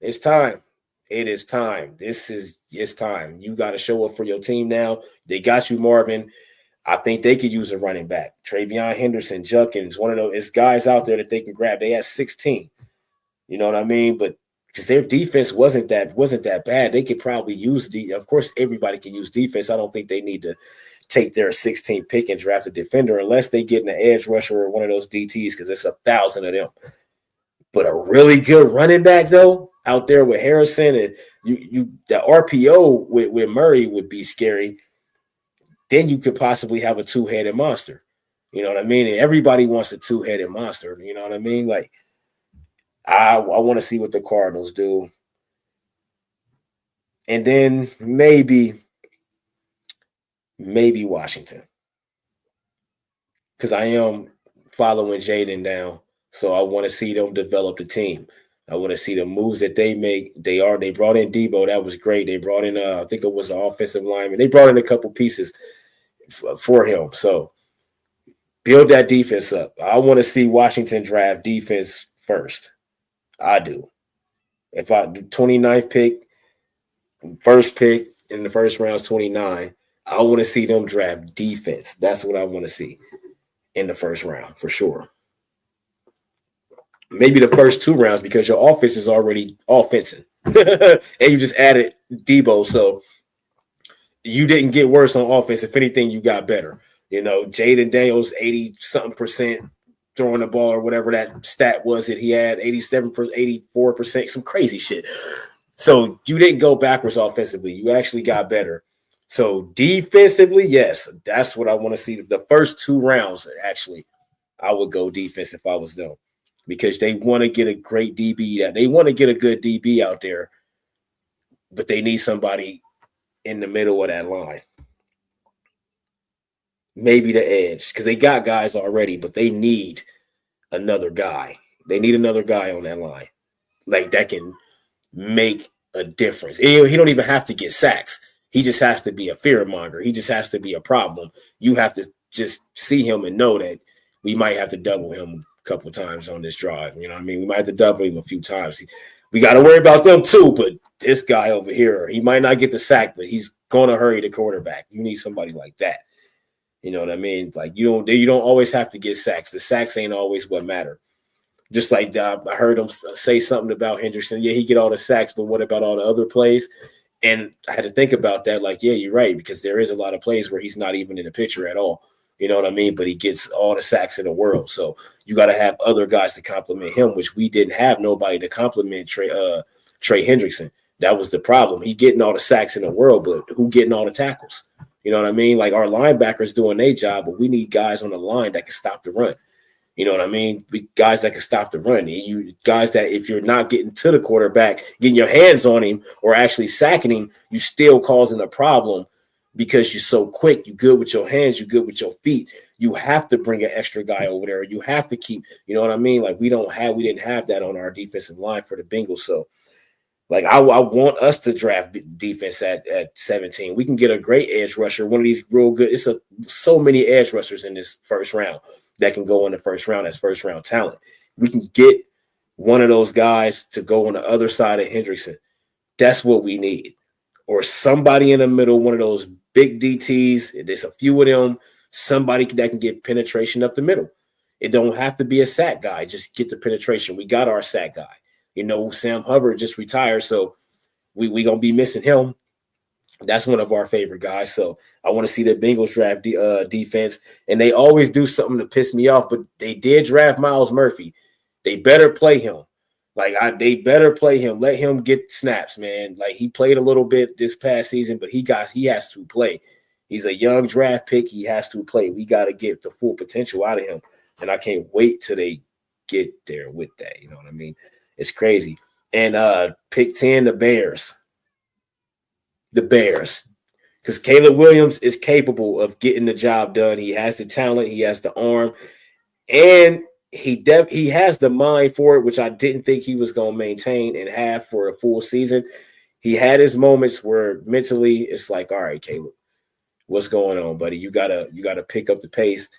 It's time. It is time. It's time. You got to show up for your team now. They got you, Marvin. I think they could use a running back. Travion Henderson, Junkins, one of those guys out there that they can grab. They had 16. You know what I mean? But because their defense wasn't that bad, they could probably use of course, everybody can use defense. I don't think they need to take their 16th pick and draft a defender unless they get an edge rusher or one of those DTs because it's 1,000 of them. But a really good running back though, out there with Harrison and you the RPO with Murray would be scary. Then you could possibly have a two-headed monster. You know what I mean? And everybody wants a two-headed monster. You know what I mean? Like, I want to see what the Cardinals do. And then maybe Washington. Because I am following Jaden down. So I want to see them develop the team. I want to see the moves that they make. They brought in Debo. That was great. They brought in, I think it was the offensive lineman. They brought in a couple pieces for him. So build that defense up. I want to see Washington draft defense first. I do. If I do 29th pick, first pick in the first round is 29, I want to see them draft defense. That's what I want to see in the first round for sure. Maybe the first 2 rounds because your offense is already offensive. And you just added Debo. So you didn't get worse on offense. If anything, you got better. You know, Jaden Daniels, 80-something% throwing the ball or whatever that stat was that he had, 87%, 84%, some crazy shit. So you didn't go backwards offensively. You actually got better. So defensively, yes, that's what I want to see. The first 2 rounds, actually, I would go defense if I was them because they want to get a great DB. They want to get a good DB out there, but they need somebody in the middle of that line. Maybe the edge because they got guys already, but they need another guy. They need another guy on that line like that can make a difference. He don't even have to get sacks. He just has to be a fearmonger. He just has to be a problem. You have to just see him and know that we might have to double him a couple times on this drive. You know what I mean? We might have to double him a few times. We got to worry about them too, but this guy over here, he might not get the sack, but he's going to hurry the quarterback. You need somebody like that. You know what I mean? Like you don't always have to get sacks. The sacks ain't always what matter. Just like I heard him say something about Henderson. Yeah, he get all the sacks, but what about all the other plays? And I had to think about that. Like, yeah, you're right, because there is a lot of plays where he's not even in the picture at all. You know what I mean? But he gets all the sacks in the world. So you got to have other guys to compliment him, which we didn't have nobody to compliment Trey Hendrickson. That was the problem. He getting all the sacks in the world, but who getting all the tackles? You know what I mean? Like our linebackers doing their job, but we need guys on the line that can stop the run. You know what I mean? Guys that can stop the run. You guys that if you're not getting to the quarterback, getting your hands on him or actually sacking him, you still causing a problem because you're so quick. You good with your hands, you good with your feet. You have to bring an extra guy over there. You have to keep, you know what I mean? Like we didn't have that on our defensive line for the Bengals. So like I want us to draft defense at 17. We can get a great edge rusher, one of these real good. It's so many edge rushers in this first round that can go in the first round as first round talent. We can get one of those guys to go on the other side of Hendrickson. That's what we need. Or somebody in the middle, one of those big DTs. There's a few of them. Somebody that can get penetration up the middle. It don't have to be a sack guy. Just get the penetration. We got our sack guy. You know, Sam Hubbard just retired, so we going to be missing him. That's one of our favorite guys. So I want to see the Bengals draft defense. And they always do something to piss me off, but they did draft Myles Murphy. They better play him. They better play him. Let him get snaps, man. Like he played a little bit this past season, but he has to play. He's a young draft pick. He has to play. We got to get the full potential out of him. And I can't wait till they get there with that. You know what I mean? It's crazy. And pick 10, the Bears. The Bears. Because Caleb Williams is capable of getting the job done. He has the talent. He has the arm. And he has the mind for it, which I didn't think he was going to maintain and have for a full season. He had his moments where mentally it's like, all right, Caleb, what's going on, buddy? You gotta pick up the pace.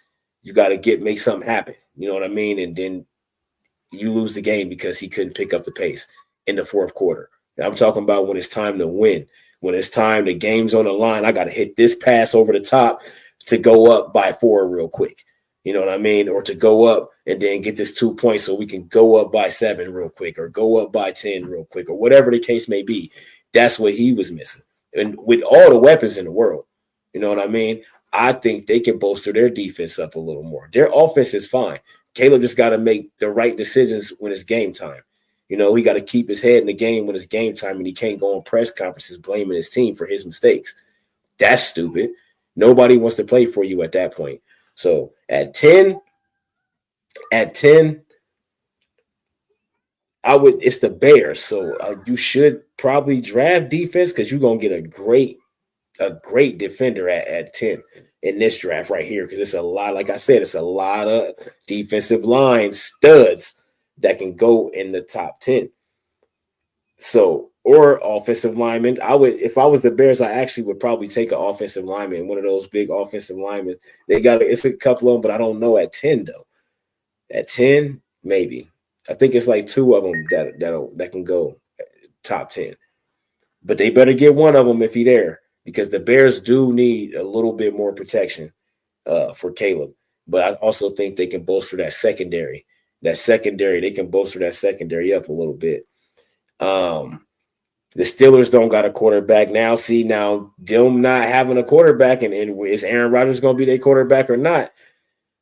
You gotta make something happen. You know what I mean? And then you lose the game because he couldn't pick up the pace in the fourth quarter. And I'm talking about when it's time to win, when it's time, the game's on the line. I got to hit this pass over the top to go up by 4 real quick. You know what I mean? Or to go up and then get this 2 points so we can go up by 7 real quick or go up by 10 real quick or whatever the case may be. That's what he was missing. And with all the weapons in the world, you know what I mean? I think they can bolster their defense up a little more. Their offense is fine. Caleb just got to make the right decisions when it's game time. You know, he got to keep his head in the game when it's game time, and he can't go on press conferences blaming his team for his mistakes. That's stupid. Nobody wants to play for you at that point. So at 10, it's the Bears. So you should probably draft defense because you're going to get a great defender at 10 in this draft right here. Because it's a lot, like I said, it's a lot of defensive line studs that can go in the top 10. So, or offensive lineman. If I was the Bears, I actually would probably take an offensive lineman, one of those big offensive linemen. It's a couple of them, but I don't know at 10 though. At 10, maybe. I think it's like 2 of them that can go top 10. But they better get one of them if he's there, because the Bears do need a little bit more protection for Caleb. But I also think they can bolster that secondary. They can bolster that secondary up a little bit. The Steelers don't got a quarterback now. See, now them not having a quarterback, and is Aaron Rodgers going to be their quarterback or not?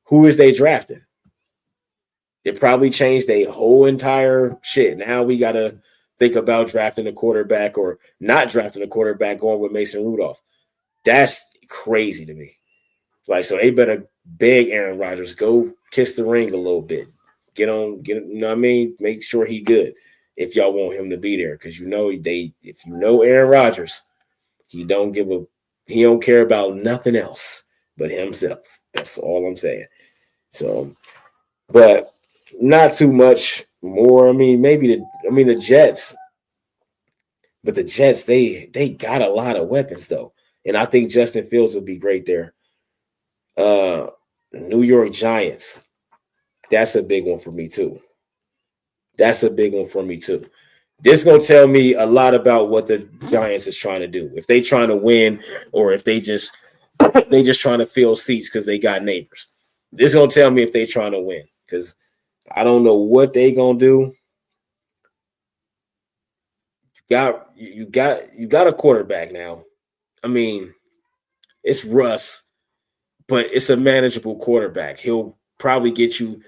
Who is they drafting? It probably changed their whole entire shit. Now we got to think about drafting a quarterback or not drafting a quarterback, going with Mason Rudolph. That's crazy to me. Like, so they better beg Aaron Rodgers, go kiss the ring a little bit. Get him, you know what I mean? Make sure he good if y'all want him to be there. Because if you know Aaron Rodgers, he don't care about nothing else but himself. That's all I'm saying. So, but not too much more. I mean, the Jets, but the Jets, they got a lot of weapons though. And I think Justin Fields will be great there. New York Giants. That's a big one for me too. This is going to tell me a lot about what the Giants is trying to do. If they trying to win or if they just trying to fill seats because they got neighbors. This is going to tell me if they trying to win, because I don't know what they going to do. You got a quarterback now. I mean, it's Russ, but it's a manageable quarterback. He'll probably get you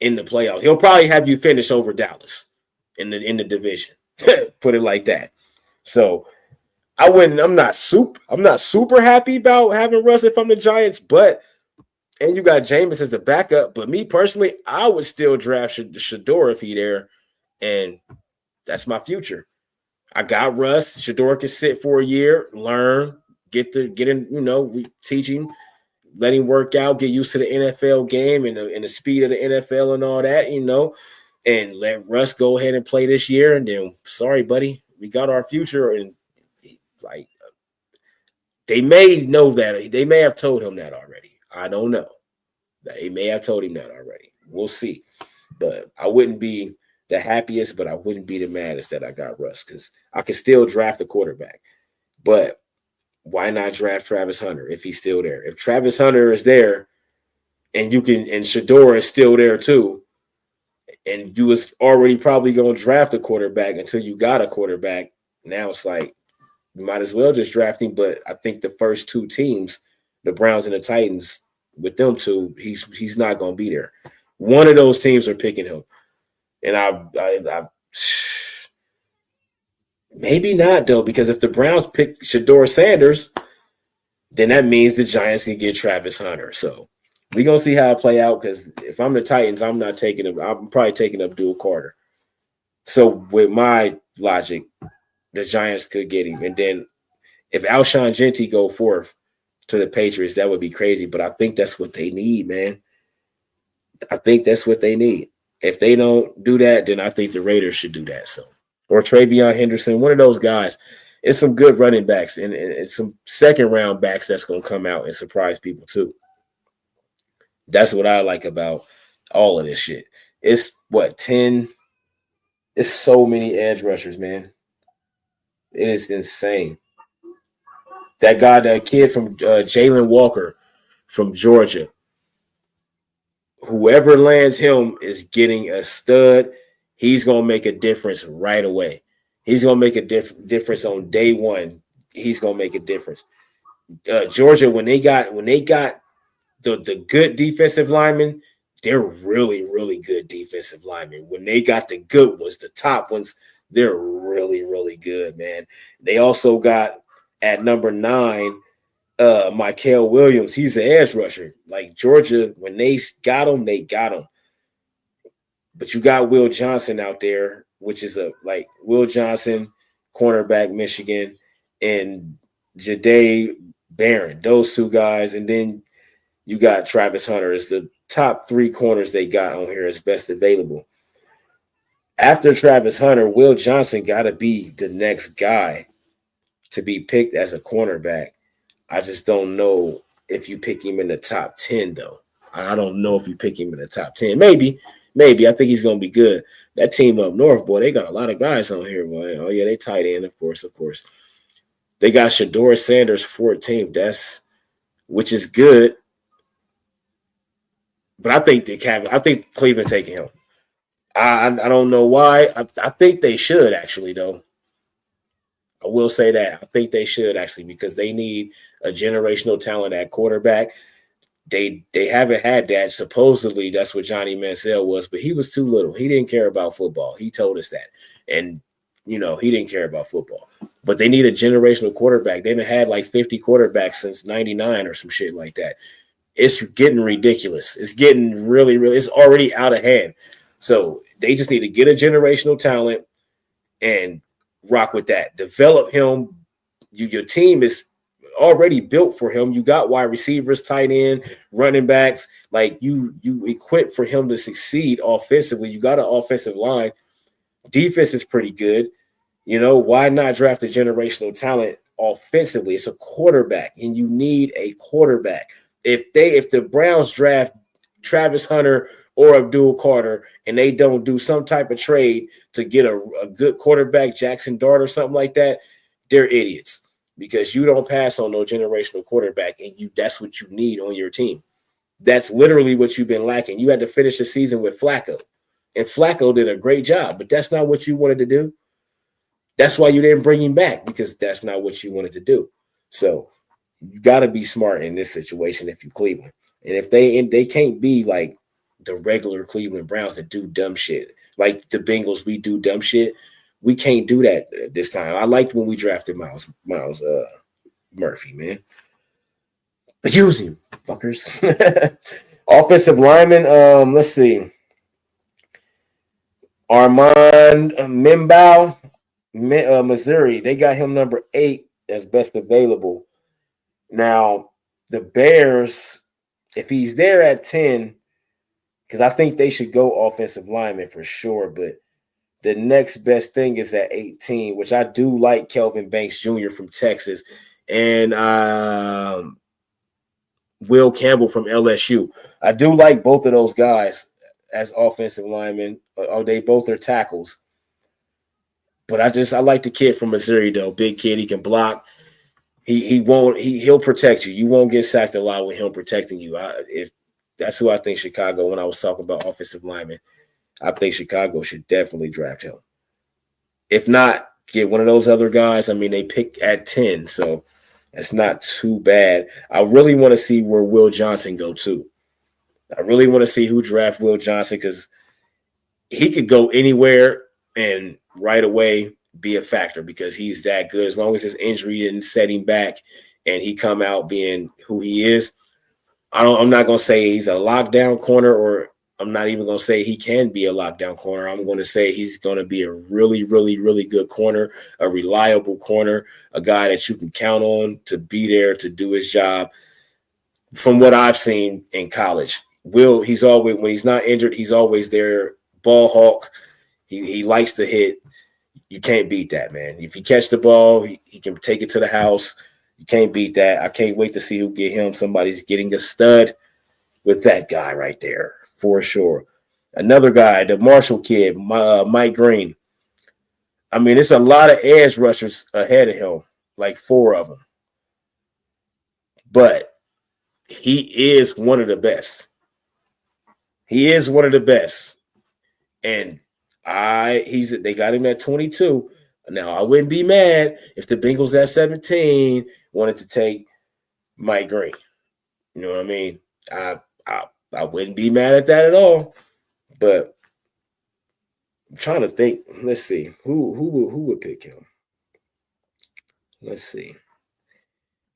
in the playoffs. He'll probably have you finish over Dallas in the division. Put it like that. So I'm not super happy about having Russ if I'm the Giants, and you got Jameis as a backup. But me personally, I would still draft Shador if he there, and that's my future. I got Russ. Shador can sit for a year, learn, get in. We teach him, let him work out, get used to the NFL game and the speed of the NFL and all that, and let Russ go ahead and play this year. And then, sorry, buddy, we got our future. And like, they may know that. They may have told him that already. I don't know. They may have told him that already. We'll see. But I wouldn't be the happiest, but I wouldn't be the maddest that I got Russ, because I could still draft a quarterback. But why not draft Travis Hunter if he's still there? If Travis Hunter is there and Shador is still there too, and you was already probably going to draft a quarterback until you got a quarterback, now it's like you might as well just draft him. But I think the first 2 teams, the Browns and the Titans, with them two, he's not going to be there. One of those teams are picking him. And I maybe not, though, because if the Browns pick Shador Sanders, then that means the Giants can get Travis Hunter. So we're going to see how it play out, because if I'm the Titans, I'm not taking him. I'm probably taking Abdul Carter. So with my logic, the Giants could get him. And then if Alshon Jeffrey go forth to the Patriots, that would be crazy. But I think that's what they need, man. I think that's what they need. If they don't do that, then I think the Raiders should do that. So, or Travion Henderson, one of those guys. It's some good running backs and some second-round backs that's going to come out and surprise people too. That's what I like about all of this shit. It's what 10. It's so many edge rushers, man. It is insane. That kid from Jalen Walker from Georgia. Whoever lands him is getting a stud. He's gonna make a difference right away. He's gonna make a difference on day one. He's gonna make a difference. Georgia, when they got the good defensive linemen, they're really, really good defensive linemen. When they got the good ones, the top ones, they're really, really good, man. They also got at number 9, Mykel Williams. He's an edge rusher. Like Georgia, when they got him, they got him. But you got Will Johnson out there, which is Will Johnson, cornerback, Michigan, and Jahdae Barron. Those two guys, and then you got Travis Hunter. It's the top 3 corners they got on here as best available. After Travis Hunter, Will Johnson got to be the next guy to be picked as a cornerback. I just don't know if you pick him in the top 10, though. I don't know if you pick him in the top 10. Maybe. I think he's going to be good. That team up north, boy, they got a lot of guys on here, boy. Oh, yeah, they tight end, of course. They got Shedeur Sanders, 14th, which is good. But I think Cleveland taking him. I don't know why. I think they should, actually, though. I will say that. I think they should, actually, because they need a generational talent at quarterback. They haven't had that. Supposedly, that's what Johnny Manziel was, but he was too little. He didn't care about football. He told us that. And, he didn't care about football. But they need a generational quarterback. They haven't had like 50 quarterbacks since 99 or some shit like that. It's getting ridiculous. It's getting really, really – it's already out of hand. So they just need to get a generational talent and rock with that. Develop him. Your team is already built for him. You got wide receivers, tight end, running backs. Like you equip for him to succeed offensively. You got an offensive line. Defense is pretty good. Why not draft a generational talent offensively? It's a quarterback, and you need a quarterback. If the Browns draft Travis Hunter or Abdul Carter and they don't do some type of trade to get a good quarterback, Jackson Dart or something like that, they're idiots, because you don't pass on no generational quarterback, and that's what you need on your team. That's literally what you've been lacking. You had to finish the season with Flacco, and Flacco did a great job, but that's not what you wanted to do. That's why you didn't bring him back, because that's not what you wanted to do. So you got to be smart in this situation if you Cleveland. And if they can't be like the regular Cleveland Browns that do dumb shit. Like the Bengals, we do dumb shit. We can't do that this time. I liked when we drafted Miles Murphy, man. But use him, fuckers. Offensive lineman, let's see. Armand Mimbow, Missouri. They got him number 8 as best available. Now, the Bears, if he's there at 10, because I think they should go offensive lineman for sure, but the next best thing is at 18, which I do like Kelvin Banks Jr. from Texas and Will Campbell from LSU. I do like both of those guys as offensive linemen. They both are tackles. But I like the kid from Missouri, though. Big kid, he can block. He'll protect you. You won't get sacked a lot with him protecting you. If that's who I think Chicago, when I was talking about offensive linemen, I think Chicago should definitely draft him. If not, get one of those other guys. I mean, they pick at 10, so it's not too bad. I really want to see where Will Johnson go too. I really want to see who draft Will Johnson, because he could go anywhere and right away be a factor, because he's that good. As long as his injury didn't set him back and he come out being who he is. I'm not going to say he's a lockdown corner, or I'm not even going to say he can be a lockdown corner. I'm going to say he's going to be a really, really, really good corner, a reliable corner, a guy that you can count on to be there to do his job. From what I've seen in college, he's always, when he's not injured, he's always there. Ball hawk. He likes to hit. You can't beat that, man. If you catch the ball, he can take it to the house. You can't beat that. I can't wait to see who get him. Somebody's getting a stud with that guy right there, for sure. Another guy, the Marshall kid, Mike Green. I mean, it's a lot of edge rushers ahead of him, like 4 of them. But he is one of the best. He is one of the best. And they got him at 22. Now, I wouldn't be mad if the Bengals at 17 wanted to take Mike Green. You know what I mean? I wouldn't be mad at that at all. But I'm trying to think. Let's see. Who would pick him? Let's see.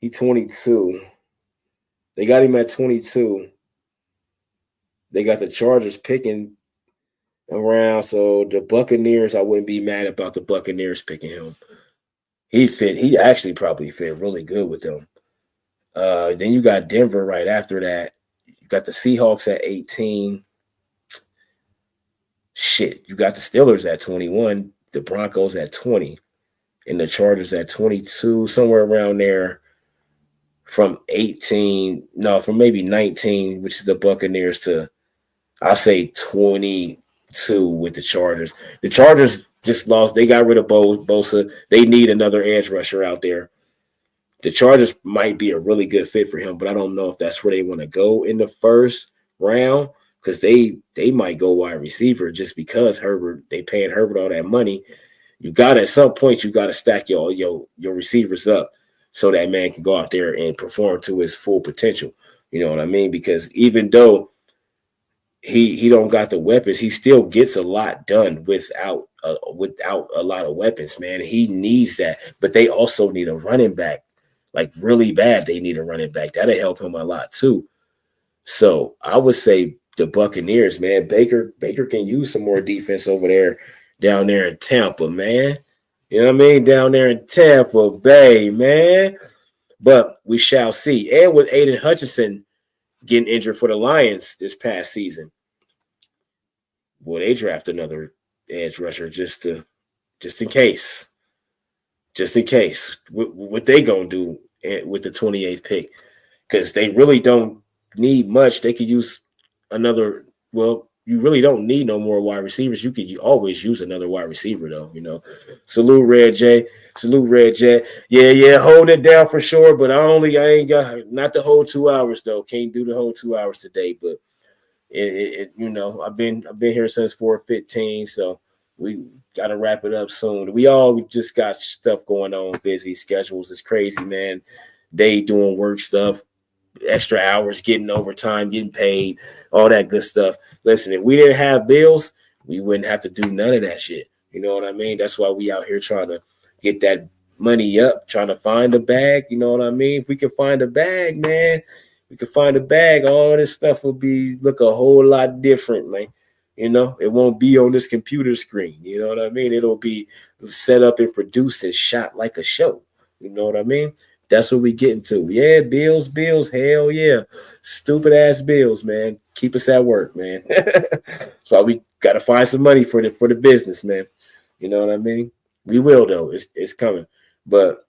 He's 22. They got him at 22. They got the Chargers picking around. So the Buccaneers, I wouldn't be mad about the Buccaneers picking him. He actually probably fit really good with them. Then you got Denver right after that. You got the Seahawks at 18. Shit, you got the Steelers at 21, the Broncos at 20, and the Chargers at 22, somewhere around there from maybe 19, which is the Buccaneers, to, I'll say 22 with the Chargers. The Chargers just lost. They got rid of Bosa. They need another edge rusher out there. The Chargers might be a really good fit for him, but I don't know if that's where they want to go in the first round, because they might go wide receiver just because they paying Herbert all that money. You got at some point you got to stack your receivers up so that man can go out there and perform to his full potential. You know what I mean? Because even though he don't got the weapons, he still gets a lot done without a lot of weapons, man. He needs that, but they also need a running back, like really bad. They need a running back that'll help him a lot too. So I would say the Buccaneers, man. Baker can use some more defense over there, down there in Tampa, man. You know what I mean? Down there in Tampa Bay, man. But we shall see. And with Aiden Hutchinson getting injured for the Lions this past season, will they draft another edge rusher just in case? Just in case. What they gonna do with the 28th pick? Because they really don't need much. They could use another. Well, you really don't need no more wide receivers. You could always use another wide receiver, though. You know, salute Red J. Yeah, hold it down for sure. But I ain't got not the whole 2 hours though. Can't do the whole 2 hours today. But I've been here since 4:15, so we got to wrap it up soon. We all just got stuff going on, busy schedules. It's crazy, man. They doing work stuff, extra hours, getting overtime, getting paid, all that good stuff. Listen, if we didn't have bills, we wouldn't have to do none of that shit. You know what I mean? That's why we out here trying to get that money up, trying to find a bag. You know what I mean? If we can find a bag, man, we can find a bag. All this stuff will look a whole lot different, man. You know, it won't be on this computer screen. You know what I mean? It'll be set up and produced and shot like a show. You know what I mean? That's what we getting to. Yeah, bills. Hell yeah. Stupid ass bills, man. Keep us at work, man. That's why we got to find some money for the business, man. You know what I mean? We will, though. It's coming. But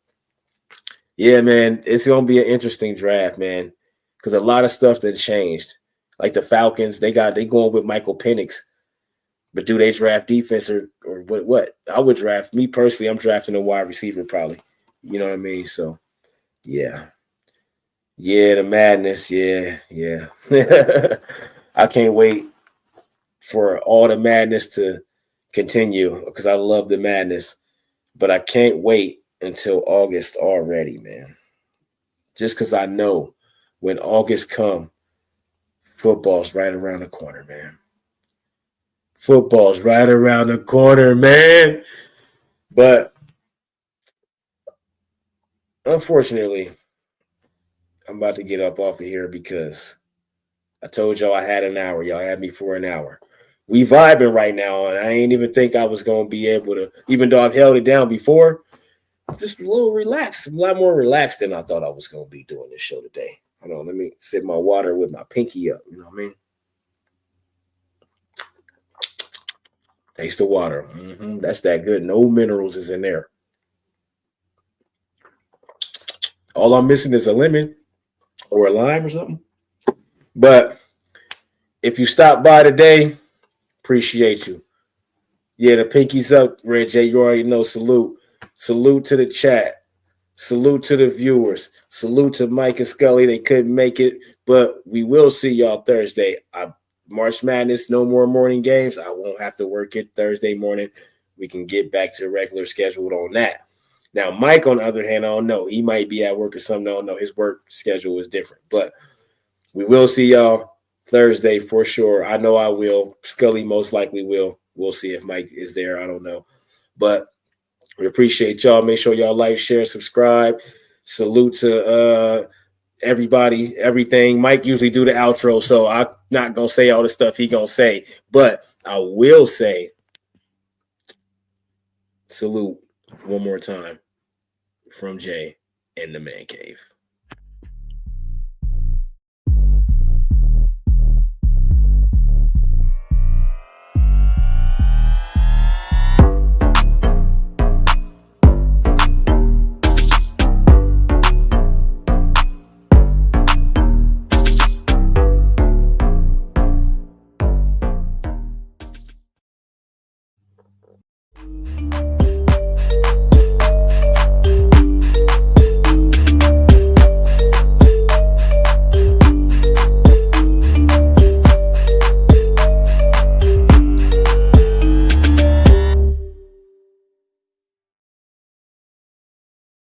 yeah, man, it's going to be an interesting draft, man, because a lot of stuff that changed. Like the Falcons, they going with Michael Penix. But do they draft defense or what? I would draft. Me personally, I'm drafting a wide receiver probably. You know what I mean? So, yeah. Yeah, the madness. Yeah. I can't wait for all the madness to continue because I love the madness. But I can't wait until August already, man. Just because I know when August comes, football's right around the corner, man. Football's right around the corner, man. But unfortunately, I'm about to get up off of here because I told y'all I had an hour. Y'all had me for an hour. We vibing right now, and I ain't even think I was going to be able to, even though I've held it down before, just a little relaxed, a lot more relaxed than I thought I was going to be doing this show today. Hold on, let me sip my water with my pinky up. You know what I mean? Taste the water. That's that good. No minerals is in there. All I'm missing is a lemon or a lime or something. But if you stop by today, Appreciate you. Yeah, the pinkies up, Red J. You already know. Salute. Salute to the chat. Salute to the viewers. Salute to Mike and Scully. They couldn't make it, but we will see y'all Thursday. March Madness, no more morning games. I won't have to work it Thursday morning. We can get back to the regular schedule on that. Now, Mike, on the other hand, I don't know. He might be at work or something. I don't know. His work schedule is different, but we will see y'all Thursday for sure. I know I will. Scully most likely will. We'll see if Mike is there. I don't know, but we appreciate y'all. Make sure y'all like, share, subscribe. Salute to everybody, everything. Mike usually do the outro, so I'm not going to say all the stuff he going to say. But I will say salute one more time from Jay in the Man Cave.